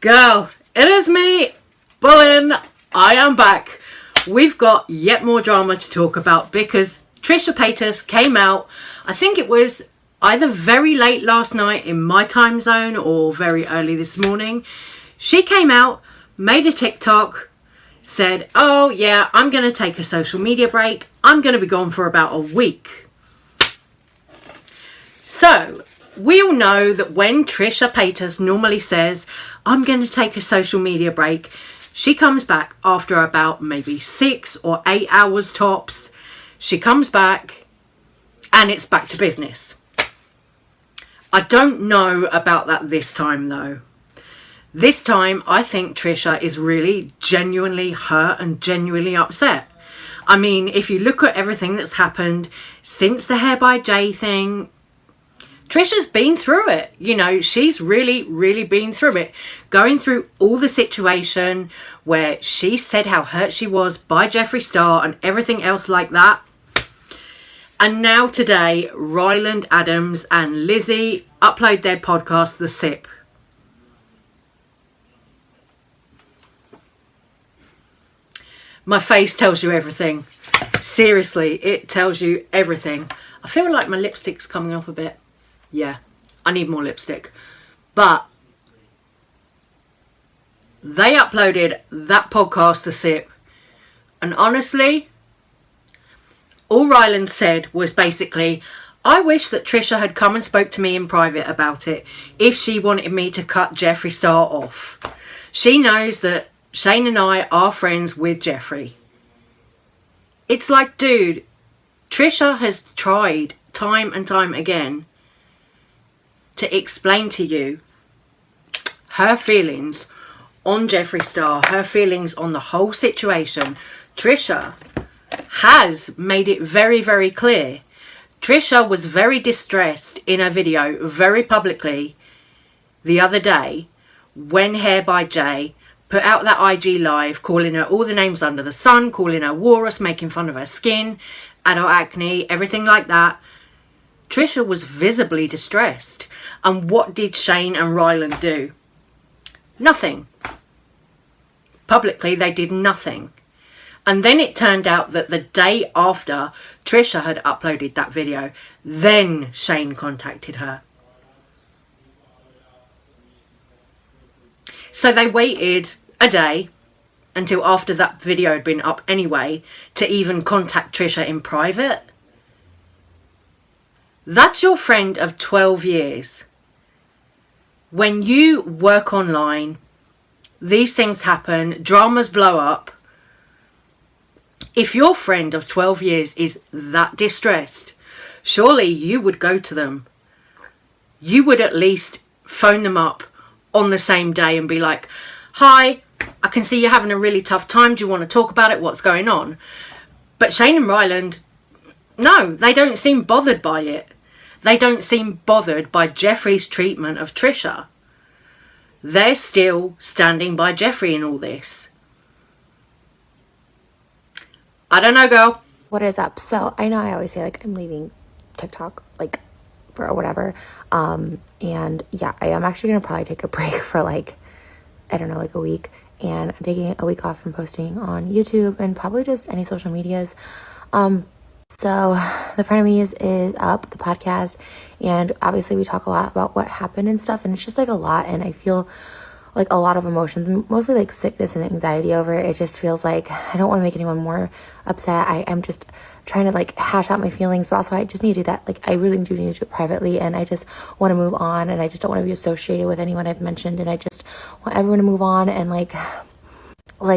Girl, it is me, Bullen. I am back. We've got yet more drama to talk about because Trisha Paytas came out, I think it was either very late last night in my time zone or very early this morning. She came out, made a TikTok, said, oh yeah, I'm going to take a social media break. I'm going to be gone for about a week. So, we all know that when Trisha Paytas normally says, I'm going to take a social media break, she comes back after about maybe 6 or 8 hours tops. She comes back and it's back to business. I don't know about that this time though. This time I think Trisha is really genuinely hurt and genuinely upset. I mean, if you look at everything that's happened since the Hair by Jay thing, Trisha's been through it. You know, she's really been through it. Going through all the situation where she said how hurt she was by Jeffree Star and everything else like that. And now today, Ryland Adams and Lizzie upload their podcast, The Sip. My face tells you everything. Seriously, it tells you everything. I feel like my lipstick's coming off a bit. Yeah, I need more lipstick. But they uploaded that podcast, The Sip. And honestly, all Ryland said was basically, I wish that Trisha had come and spoke to me in private about it if she wanted me to cut Jeffree Star off. She knows that Shane and I are friends with Jeffree. It's like, dude, Trisha has tried time and time again to explain to you her feelings on Jeffree Star, her feelings on the whole situation. Trisha has made it very clear. Trisha was very distressed in a video very publicly the other day when Hair by Jay put out that IG live calling her all the names under the sun, calling her walrus, making fun of her skin, adult acne, everything like that. Trisha was visibly distressed. And what did Shane and Ryland do? Nothing. Publicly, they did nothing. And then it turned out that the day after Trisha had uploaded that video, then Shane contacted her. So they waited a day until after that video had been up anyway to even contact Trisha in private. That's your friend of 12 years. When you work online, these things happen, dramas blow up. If your friend of 12 years is that distressed, surely you would go to them. You would at least phone them up on the same day and be like, hi, I can see you're having a really tough time. Do you want to talk about it? What's going on? But Shane and Ryland, no, they don't seem bothered by it. They don't seem bothered by Jeffree's treatment of Trisha. They're still standing by Jeffree in all this. I don't know, girl. What is up? So I know I always say like I'm leaving TikTok like for whatever. And yeah, I am actually going to probably take a break for like, I don't know, like a week. And I'm taking a week off from posting on YouTube and probably just any social medias. So the Frenemies is up, the podcast, and obviously we talk a lot about what happened and stuff, and it's just like a lot, and I feel like a lot of emotions, mostly like sickness and anxiety over it. It just feels like I don't want to make anyone more upset. I am just trying to like hash out my feelings, but also I just need to do that. Like I really do need to do it privately, and I just want to move on, and I just don't want to be associated with anyone I've mentioned, and I just want everyone to move on, and like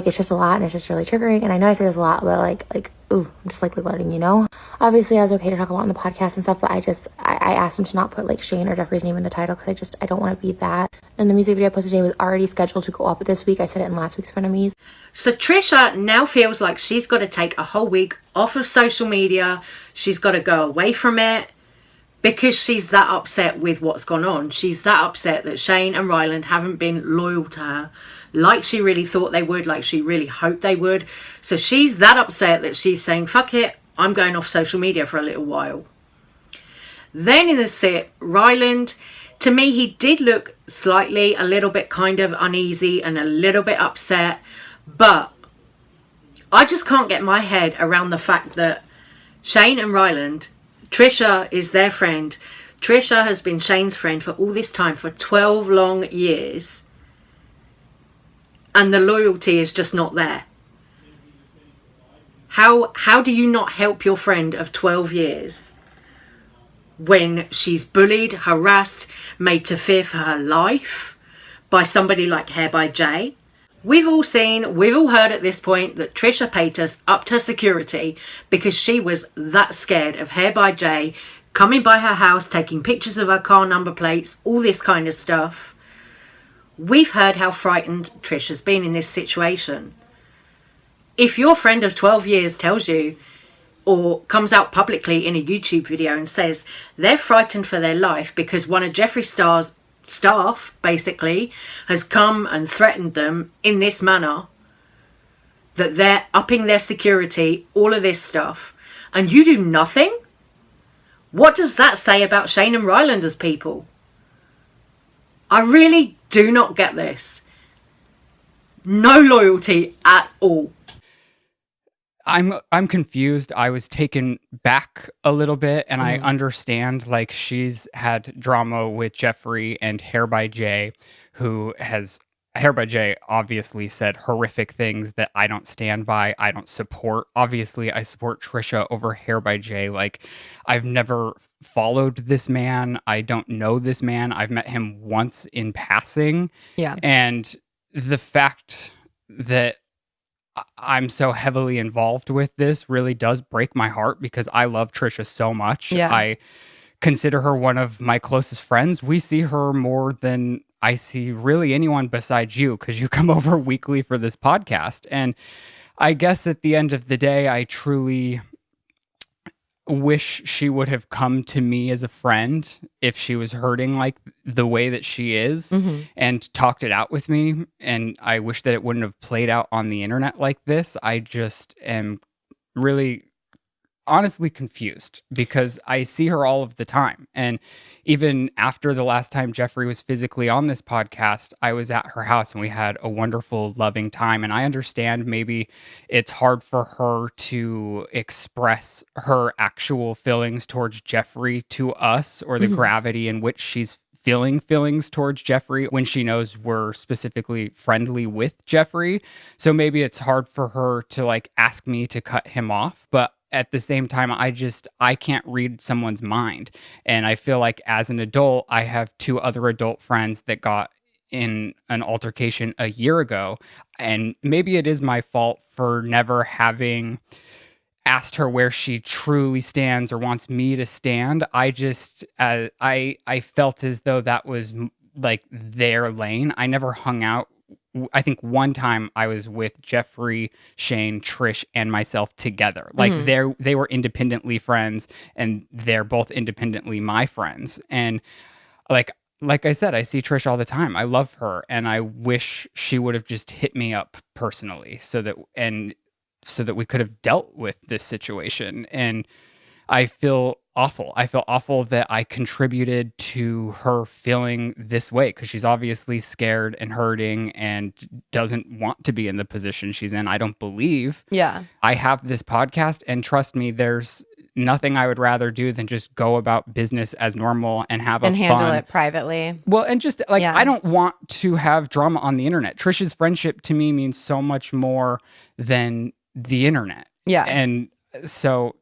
it's just a lot, and it's just really triggering. And I know I say this a lot, but like ooh, I'm just like letting you know. Obviously I was okay to talk about on the podcast and stuff, but I asked him to not put like Shane or Jeffree's name in the title because I don't want to be that. And the music video I posted today was already scheduled to go up this week. I said it in last week's Frenemies. So Trisha now feels like she's got to take a whole week off of social media. She's got to go away from it because she's that upset with what's gone on. She's that upset that Shane and Ryland haven't been loyal to her like she really thought they would, like she really hoped they would. So she's that upset that she's saying, fuck it, I'm going off social media for a little while. Then in the Sip, Ryland to me, he did look slightly a little bit kind of uneasy and a little bit upset. But I just can't get my head around the fact that Shane and Ryland, Trisha is their friend. Trisha has been Shane's friend for all this time, for 12 long years. And the loyalty is just not there. How do you not help your friend of 12 years when she's bullied, harassed, made to fear for her life by somebody like Hair by Jay? We've all heard at this point that Trisha Paytas upped her security because she was that scared of Hair by Jay coming by her house, taking pictures of her car number plates, all this kind of stuff. We've heard how frightened Trisha's been in this situation. If your friend of 12 years tells you, or comes out publicly in a YouTube video and says they're frightened for their life because one of Jeffree's staff basically has come and threatened them in this manner, that they're upping their security, all of this stuff, and you do nothing? What does that say about Shane and Ryland as people? I really do not get this. No loyalty at all. I'm confused. I was taken back a little bit, and I understand, like, she's had drama with Jeffree and Hair by Jay, Hair by Jay obviously said horrific things that I don't stand by, I don't support. Obviously, I support Trisha over Hair by Jay. Like, I've never followed this man. I don't know this man. I've met him once in passing. Yeah. And the fact that I'm so heavily involved with this really does break my heart because I love Trisha so much. Yeah. I consider her one of my closest friends. We see her more than I see really anyone besides you because you come over weekly for this podcast. And I guess at the end of the day, I truly wish she would have come to me as a friend if she was hurting like the way that she is and talked it out with me. And I wish that it wouldn't have played out on the internet like this. I just am really honestly confused because I see her all of the time. And even after the last time Jeffree was physically on this podcast, I was at her house and we had a wonderful, loving time. And I understand maybe it's hard for her to express her actual feelings towards Jeffree to us, or the gravity in which she's feeling feelings towards Jeffree when she knows we're specifically friendly with Jeffree. So maybe it's hard for her to like ask me to cut him off, but at the same time, I can't read someone's mind. And I feel like as an adult, I have two other adult friends that got in an altercation a year ago. And maybe it is my fault for never having asked her where she truly stands or wants me to stand. I just, I felt as though that was like their lane. I never hung out. I think one time I was with Jeffree, Shane, Trish, and myself together. Like they were independently friends, and they're both independently my friends. And like I said, I see Trish all the time. I love her, and I wish she would have just hit me up personally so that we could have dealt with this situation. And I feel awful. I feel awful that I contributed to her feeling this way because she's obviously scared and hurting and doesn't want to be in the position she's in. I don't believe. Yeah. I have this podcast, and trust me, there's nothing I would rather do than just go about business as normal and have And handle fun. it privately. Well, and just like, Yeah. I don't want to have drama on the internet. Trisha's friendship to me means so much more than the internet. Yeah. And so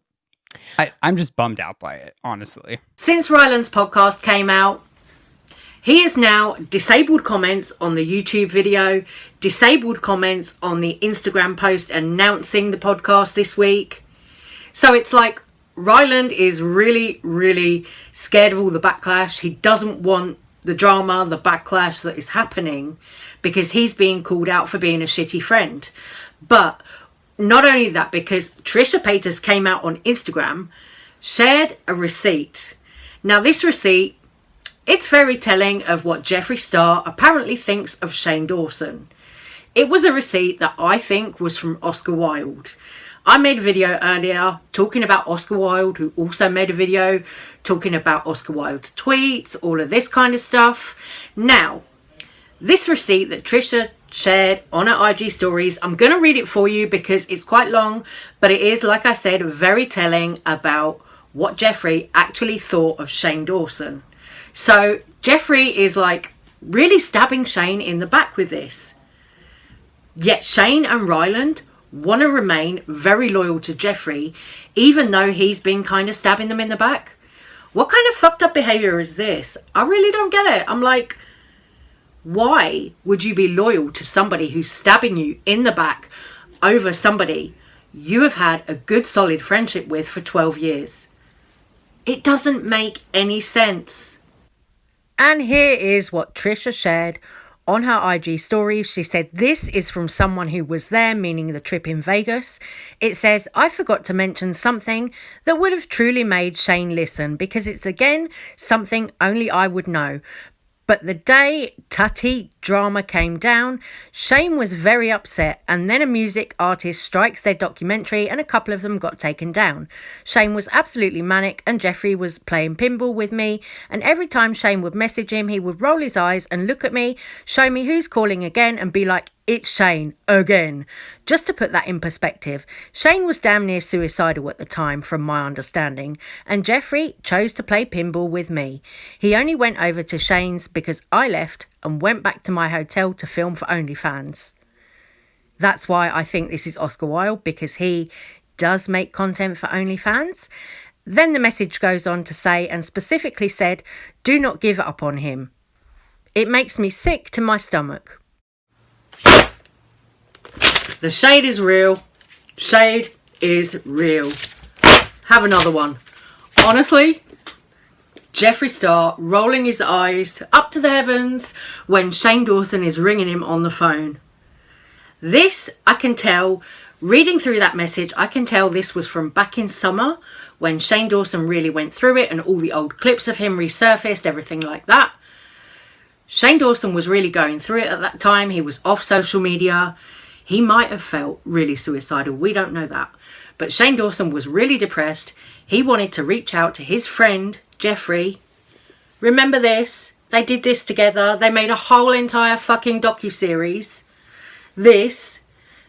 I'm just bummed out by it, honestly. Since Ryland's podcast came out, he has now disabled comments on the YouTube video, disabled comments on the Instagram post announcing the podcast this week. So it's like Ryland is really, really scared of all the backlash. He doesn't want the drama, the backlash that is happening because he's being called out for being a shitty friend. But not only that, because Trisha Paytas came out on Instagram, shared a receipt. Now this receipt, it's very telling of what Jeffree Star apparently thinks of Shane Dawson. It was a receipt that I think was from Oscar Wilde. I made a video earlier talking about Oscar Wilde, who also made a video talking about Oscar Wilde's tweets, all of this kind of stuff. Now, this receipt that Trisha shared on her IG stories, I'm going to read it for you because it's quite long, but it is, like I said, very telling about what Jeffree actually thought of Shane Dawson. So Jeffree is like really stabbing Shane in the back with this. Yet Shane and Ryland want to remain very loyal to Jeffree, even though he's been kind of stabbing them in the back. What kind of fucked up behaviour is this? I really don't get it. I'm like, why would you be loyal to somebody who's stabbing you in the back over somebody you have had a good solid friendship with for 12 years? It doesn't make any sense. And here is what Trisha shared on her IG stories. She said, this is from someone who was there, meaning the trip in Vegas. It says, I forgot to mention something that would have truly made Shane listen, because it's again something only I would know. But the day Tutty drama came down, Shane was very upset, and then a music artist strikes their documentary and a couple of them got taken down. Shane was absolutely manic and Jeffree was playing pinball with me, and every time Shane would message him, he would roll his eyes and look at me, show me who's calling again and be like, it's Shane again. Just to put that in perspective, Shane was damn near suicidal at the time from my understanding, and Jeffree chose to play pinball with me. He only went over to Shane's because I left and went back to my hotel to film for OnlyFans. That's why I think this is Oscar Wilde, because he does make content for OnlyFans. Then the message goes on to say, and specifically said, do not give up on him. It makes me sick to my stomach. The shade is real. Shade is real. Have another one. Honestly, Jeffree Star rolling his eyes up to the heavens when Shane Dawson is ringing him on the phone. This, I can tell, reading through that message, I can tell this was from back in summer when Shane Dawson really went through it and all the old clips of him resurfaced, everything like that. Shane Dawson was really going through it at that time. He was off social media. He might have felt really suicidal. We don't know that. But Shane Dawson was really depressed. He wanted to reach out to his friend, Jeffree. Remember this? They did this together. They made a whole entire fucking docuseries. They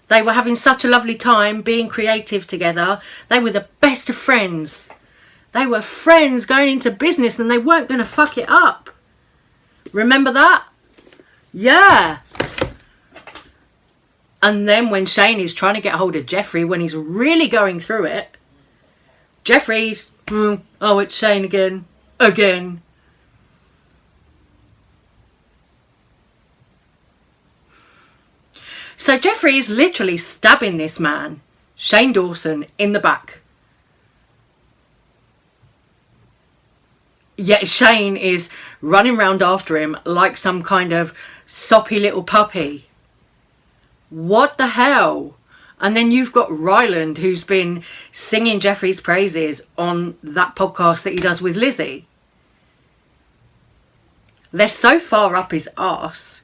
were having such a lovely time being creative together. They were the best of friends. They were friends going into business and they weren't going to fuck it up. Remember that? Yeah. And then when Shane is trying to get hold of Jeffree, when he's really going through it, Jeffree's, oh, it's Shane again. Again. So Jeffree is literally stabbing this man, Shane Dawson, in the back. Yet Shane is running round after him like some kind of soppy little puppy. What the hell? And then you've got Ryland, who's been singing Jeffree's praises on that podcast that he does with Lizzie. They're so far up his arse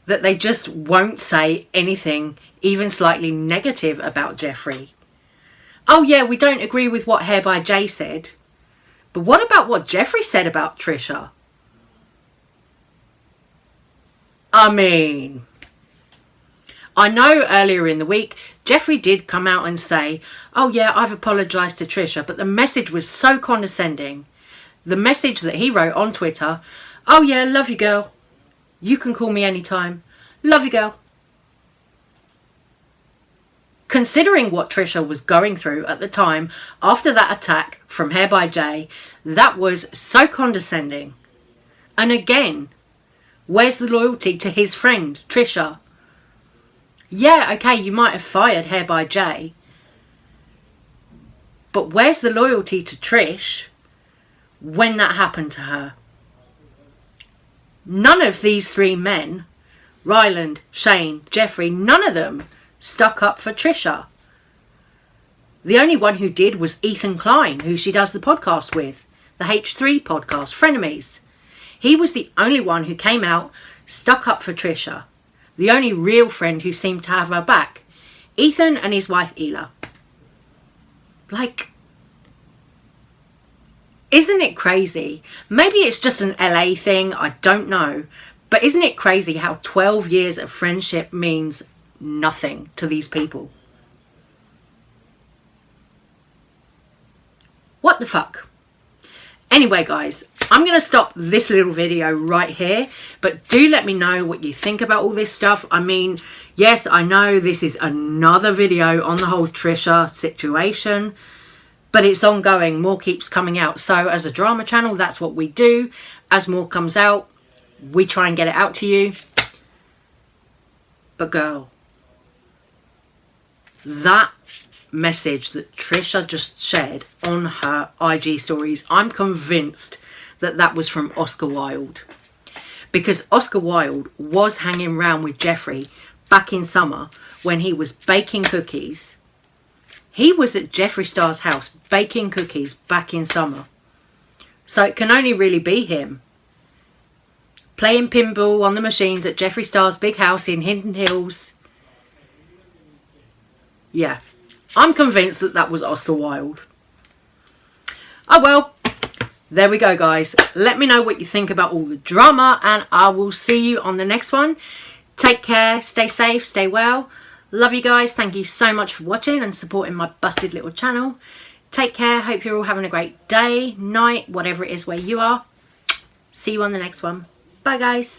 that they just won't say anything even slightly negative about Jeffree. Oh yeah, we don't agree with what Hair by Jay said. But what about what Jeffree said about Trisha? I mean, I know earlier in the week, Jeffree did come out and say, oh yeah, I've apologised to Trisha, but the message was so condescending. The message that he wrote on Twitter, oh yeah, love you girl. You can call me anytime. Love you girl. Considering what Trisha was going through at the time after that attack from Hair by Jay, that was so condescending. And again, where's the loyalty to his friend, Trisha? Yeah, okay, you might have fired Hair by Jay, but where's the loyalty to Trish when that happened to her? None of these three men, Ryland, Shane, Jeffree, none of them stuck up for Trisha. The only one who did was Ethan Klein, who she does the podcast with, the H3 podcast, Frenemies. He was the only one who came out, stuck up for Trisha. The only real friend who seemed to have her back. Ethan and his wife Ela. Like, isn't it crazy? Maybe it's just an LA thing, I don't know. But isn't it crazy how 12 years of friendship means nothing to these people? What the fuck? Anyway, guys, I'm going to stop this little video right here. But do let me know what you think about all this stuff. I mean, yes, I know this is another video on the whole Trisha situation. But it's ongoing. More keeps coming out. So as a drama channel, that's what we do. As more comes out, we try and get it out to you. But girl, that message that Trisha just shared on her IG stories, I'm convinced that that was from Oscar Wilde. Because Oscar Wilde was hanging around with Jeffree back in summer when he was baking cookies. He was at Jeffree Star's house baking cookies back in summer. So it can only really be him. Playing pinball on the machines at Jeffree Star's big house in Hidden Hills. Yeah, I'm convinced that that was Oscar Wilde. Oh well, there we go, guys. Let me know what you think about all the drama, and I will see you on the next one. Take care, stay safe, stay well. Love you guys. Thank you so much for watching and supporting my busted little channel. Take care. Hope you're all having a great day, night, whatever it is where you are. See you on the next one. Bye, guys.